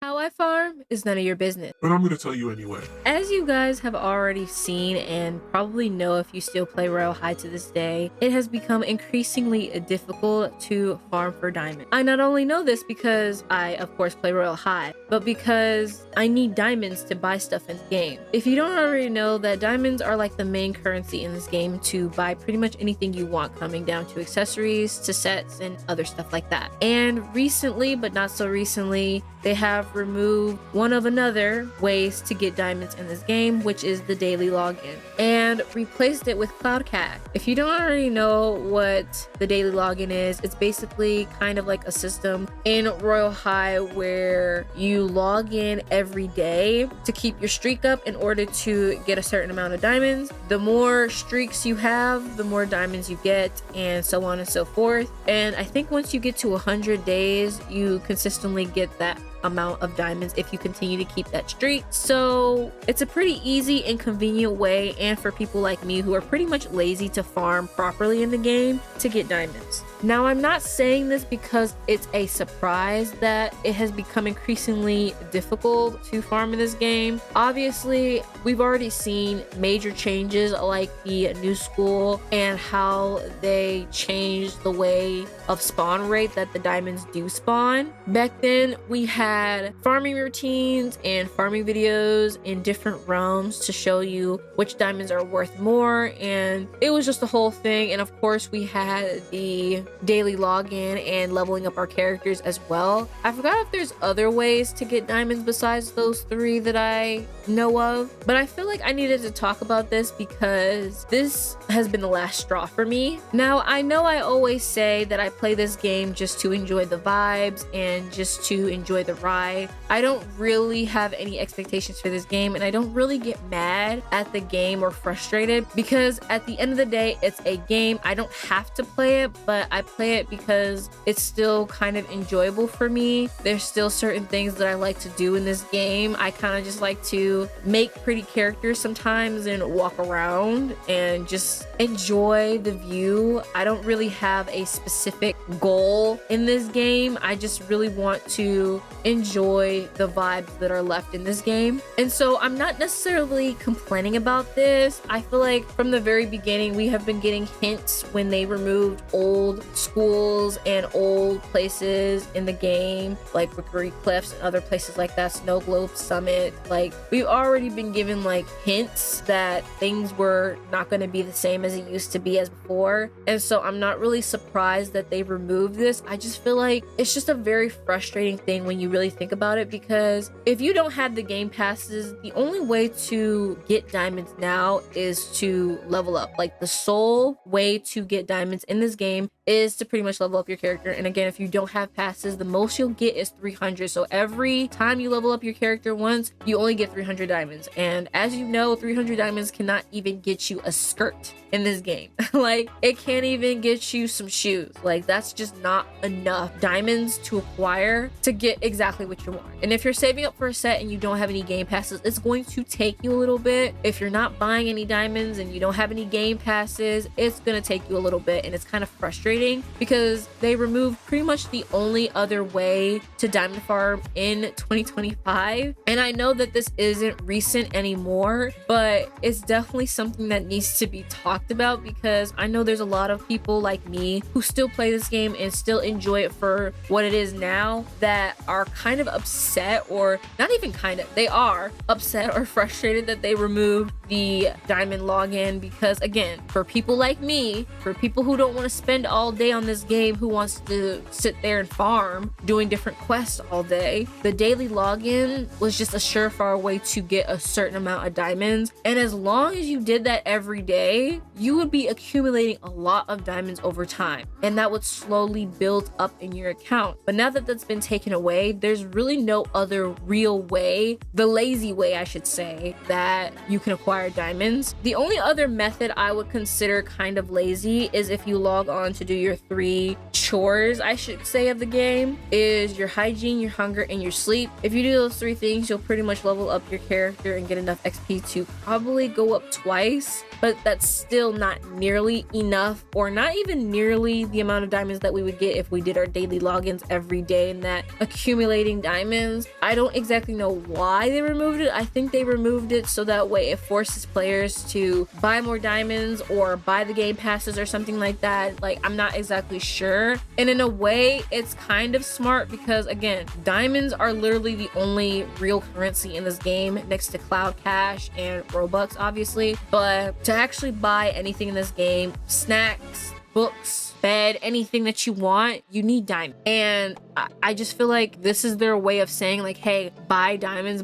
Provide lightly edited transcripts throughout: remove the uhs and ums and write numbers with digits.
How I farm is none of your business. But I'm gonna tell you anyway. As you guys have already seen and probably know if you still play Royale High to this day, it has become increasingly difficult to farm for diamonds. I not only know this because I of course play Royale High, but because I need diamonds to buy stuff in the game. If you don't already know that diamonds are like the main currency in this game to buy pretty much anything you want, coming down to accessories, to sets, and other stuff like that. And recently, but not so recently, they have removed one of another ways to get diamonds in this game, which is the daily login, and replaced it with Cloud Cash. If you don't already know what the daily login is, it's basically kind of like a system in Royale High where you log in every day to keep your streak up in order to get a certain amount of diamonds. The more streaks you have, the more diamonds you get, and so on and so forth. And I think once you get to 100 days, you consistently get that amount of diamonds if you continue to keep that streak. So it's a pretty easy and convenient way, and for people like me who are pretty much lazy to farm properly in the game, to get diamonds. Now, I'm not saying this because it's a surprise that it has become increasingly difficult to farm in this game. Obviously, we've already seen major changes like the new school and how they changed the way of spawn rate that the diamonds do spawn. Back then, we had farming routines and farming videos in different realms to show you which diamonds are worth more, and it was just the whole thing. And of course, we had the daily login and leveling up our characters as well. I forgot if there's other ways to get diamonds besides those three that I know of, but I feel like I needed to talk about this because this has been the last straw for me. Now, I know I always say that I play this game just to enjoy the vibes and just to enjoy the ride. I don't really have any expectations for this game, and I don't really get mad at the game or frustrated because at the end of the day, it's a game. I don't have to play it, but I play it because it's still kind of enjoyable for me. There's still certain things that I like to do in this game. I kind of just like to make pretty characters sometimes and walk around and just enjoy the view. I don't really have a specific goal in this game. I just really want to enjoy the vibes that are left in this game. And so I'm not necessarily complaining about this. I feel like from the very beginning, we have been getting hints when they removed old schools and old places in the game, like Rookery Cliffs and other places like that, Snow Globe Summit. Like, we've already been given like hints that things were not going to be the same as it used to be as before. And so I'm not really surprised that they removed this. I just feel like it's just a very frustrating thing when you really think about it, because if you don't have the game passes, the only way to get diamonds now is to level up. Like, the sole way to get diamonds in this game is to pretty much level up your character. And again, if you don't have passes, the most you'll get is 300. So every time you level up your character once, you only get 300 diamonds. And as you know, 300 diamonds cannot even get you a skirt in this game. Like, it can't even get you some shoes. Like, that's just not enough diamonds to acquire to get exactly what you want. And if you're saving up for a set and you don't have any game passes, it's going to take you a little bit. If you're not buying any diamonds and you don't have any game passes, it's gonna take you a little bit, and it's kind of frustrating because they removed pretty much the only other way to diamond farm in 2025. And I know that this isn't recent anymore, but it's definitely something that needs to be talked about, because I know there's a lot of people like me who still play this game and still enjoy it for what it is now, that are kind of upset, or not even kind of, they are upset or frustrated that they removed the diamond login. Because again, for people like me, for people who don't want to spend all day on this game, who wants to sit there and farm doing different quests all day, the daily login was just a surefire way to get a certain amount of diamonds. And as long as you did that every day, you would be accumulating a lot of diamonds over time, and that would slowly build up in your account. But now that that's been taken away, there's really no other real way, the lazy way I should say, that you can acquire diamonds. The only other method I would consider kind of lazy is if you log on to do do your 3 chores, I should say, of the game, is your hygiene, your hunger, and your sleep. If you do those 3 things, you'll pretty much level up your character and get enough XP to probably go up twice, but that's still not nearly enough, or not even nearly the amount of diamonds that we would get if we did our daily logins every day. And that accumulating diamonds, I don't exactly know why they removed it. I think they removed it so that way it forces players to buy more diamonds or buy the game passes or something like that. Like, I'm not exactly sure. And in a way, it's kind of smart because, again, diamonds are literally the only real currency in this game next to Cloud Cash and Robux, obviously. But to actually buy anything in this game, snacks, books, bed, anything that you want, you need diamonds. And I just feel like this is their way of saying, like, hey, buy diamonds,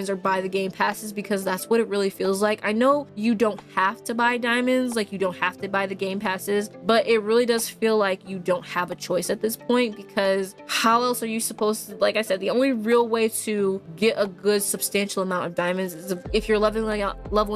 or buy the game passes, because that's what it really feels like. I know you don't have to buy diamonds, like you don't have to buy the game passes, but it really does feel like you don't have a choice at this point, because how else are you supposed to, like I said, the only real way to get a good substantial amount of diamonds is if you're leveling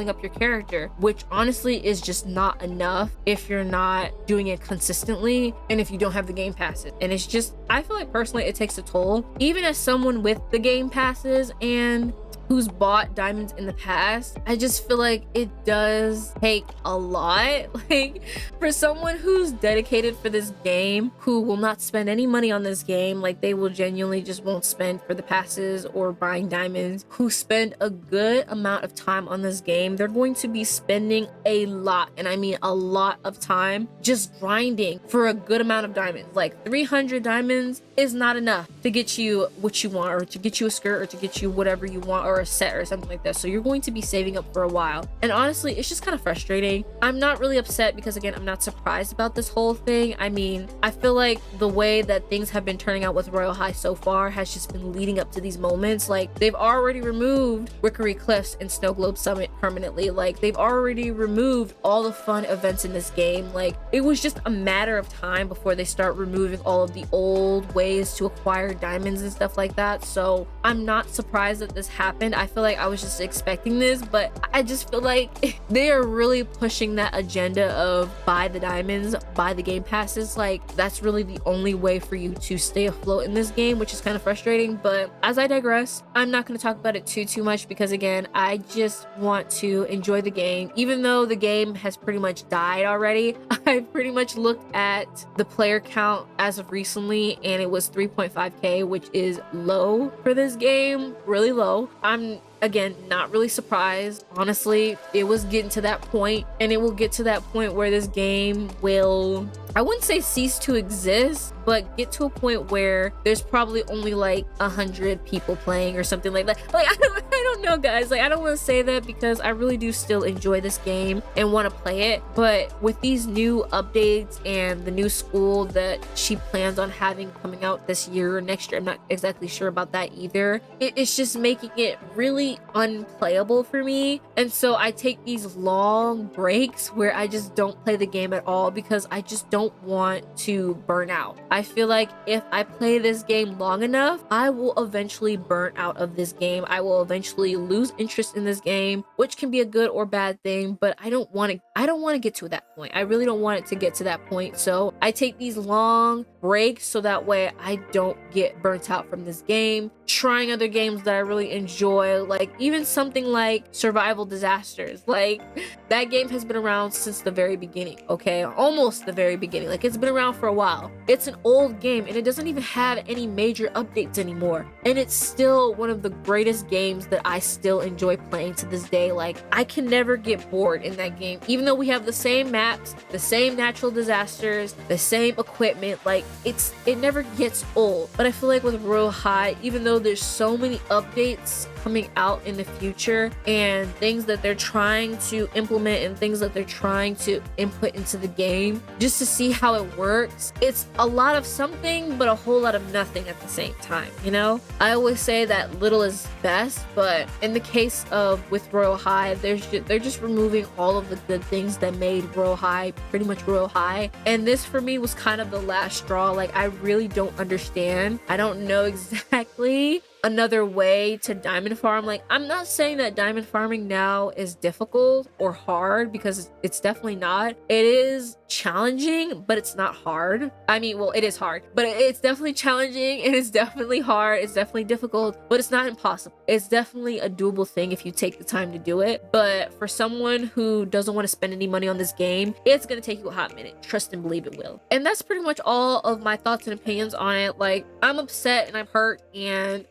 up your character, which honestly is just not enough if you're not doing it consistently and if you don't have the game passes. And it's just, I feel like personally it takes a toll, even as someone with the game passes and who's bought diamonds in the past. I just feel like it does take a lot. Like, for someone who's dedicated for this game, who will not spend any money on this game, like they will genuinely just won't spend for the passes or buying diamonds, who spend a good amount of time on this game, they're going to be spending a lot, and I mean a lot of time, just grinding for a good amount of diamonds. Like 300 diamonds is not enough to get you what you want, or to get you a skirt, or to get you whatever you want, or a set or something like that. So you're going to be saving up for a while. And honestly, it's just kind of frustrating. I'm not really upset because, again, I'm not surprised about this whole thing. I mean, I feel like the way that things have been turning out with Royale High so far has just been leading up to these moments. Like, they've already removed Rickery Cliffs and Snow Globe Summit permanently. Like, they've already removed all the fun events in this game. Like, it was just a matter of time before they start removing all of the old ways to acquire diamonds and stuff like that. So I'm not surprised that this happened. I feel like I was just expecting this, but I just feel like they are really pushing that agenda of buy the diamonds, buy the game passes. Like, that's really the only way for you to stay afloat in this game, which is kind of frustrating. But as I digress, I'm not going to talk about it too much, because again, I just want to enjoy the game. Even though the game has pretty much died already, I pretty much looked at the player count as of recently, and it was 3.5k, which is low for this game, really low. I'm, again, not really surprised. Honestly, it was getting to that point, and it will get to that point where this game will, I wouldn't say cease to exist, but get to a point where there's probably only like 100 people playing or something like that. Like, I don't know, guys. Like, I don't want to say that because I really do still enjoy this game and want to play it. But with these new updates and the new school that she plans on having coming out this year or next year, I'm not exactly sure about that either. It's just making it really unplayable for me. And so I take these long breaks where I just don't play the game at all, because I just don't want to burn out. I feel like if I play this game long enough, I will eventually burn out of this game. I will eventually lose interest in this game, which can be a good or bad thing, but I don't want to get to that point. I really don't want it to get to that point. So I take these long breaks so that way I don't get burnt out from this game. Trying other games that I really enjoy, like even something like Survival Disasters. Like, that game has been around since the very beginning, okay? Almost the very beginning. Like, it's been around for a while. It's an old game, and it doesn't even have any major updates anymore. And it's still one of the greatest games that I still enjoy playing to this day. Like, I can never get bored in that game. Even though we have the same maps, the same natural disasters, the same equipment, like, it never gets old. But I feel like with Royale High, even though there's so many updates coming out in the future and things that they're trying to implement and things that they're trying to input into the game just to see how it works, it's a lot of something but a whole lot of nothing at the same time, you know? I always say that little is best, but in the case of with Royale High, they're just removing all of the good things that made Royale High pretty much Royale High. And this for me was kind of the last straw. Like, I really don't understand. I don't know exactly another way to diamond farm. Like, I'm not saying that diamond farming now is difficult or hard, because it's definitely not. It is challenging, but it's not hard. I mean, well, it is hard, but it's definitely challenging. It is definitely hard. It's definitely difficult, but it's not impossible. It's definitely a doable thing if you take the time to do it. But for someone who doesn't want to spend any money on this game, it's gonna take you a hot minute. Trust and believe it will. And that's pretty much all of my thoughts and opinions on it. Like, I'm upset and I'm hurt, and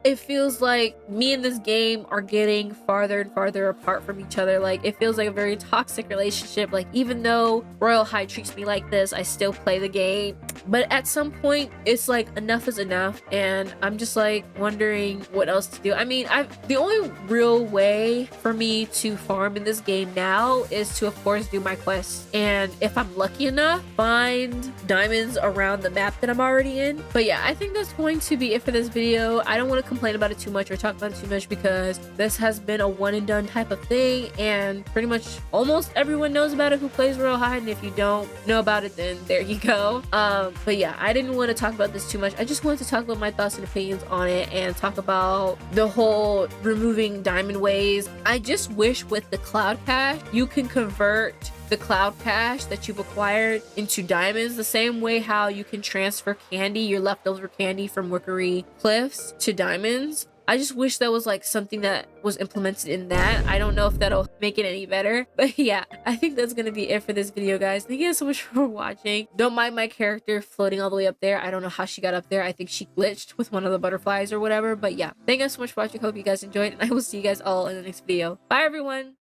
it feels like me and this game are getting farther and farther apart from each other. Like, it feels like a very toxic relationship. Like, even though Royale High treats me like this, I still play the game. But at some point, it's like enough is enough, and I'm just like wondering what else to do. I mean, the only real way for me to farm in this game now is to, of course, do my quests, and if I'm lucky enough, find diamonds around the map that I'm already in. But yeah, I think that's going to be it for this video. I don't want to complain about it too much or talk about it too much, because this has been a one and done type of thing, and pretty much almost everyone knows about it who plays Royale High, and if you don't know about it, then there you go. But yeah, I didn't want to talk about this too much. I just wanted to talk about my thoughts and opinions on it, and talk about the whole removing diamond ways. I just wish with the cloud cache, you can convert the cloud cache that you've acquired into diamonds, the same way how you can transfer candy, your leftover candy from Wickery Cliffs, to diamonds. I just wish that was like something that was implemented in that. I don't know if that'll make it any better, but yeah, I think that's gonna be it for this video, guys. Thank you guys so much for watching. Don't mind my character floating all the way up there. I don't know how she got up there. I think she glitched with one of the butterflies or whatever, but yeah, thank you guys so much for watching. Hope you guys enjoyed, and I will see you guys all in the next video. Bye, everyone.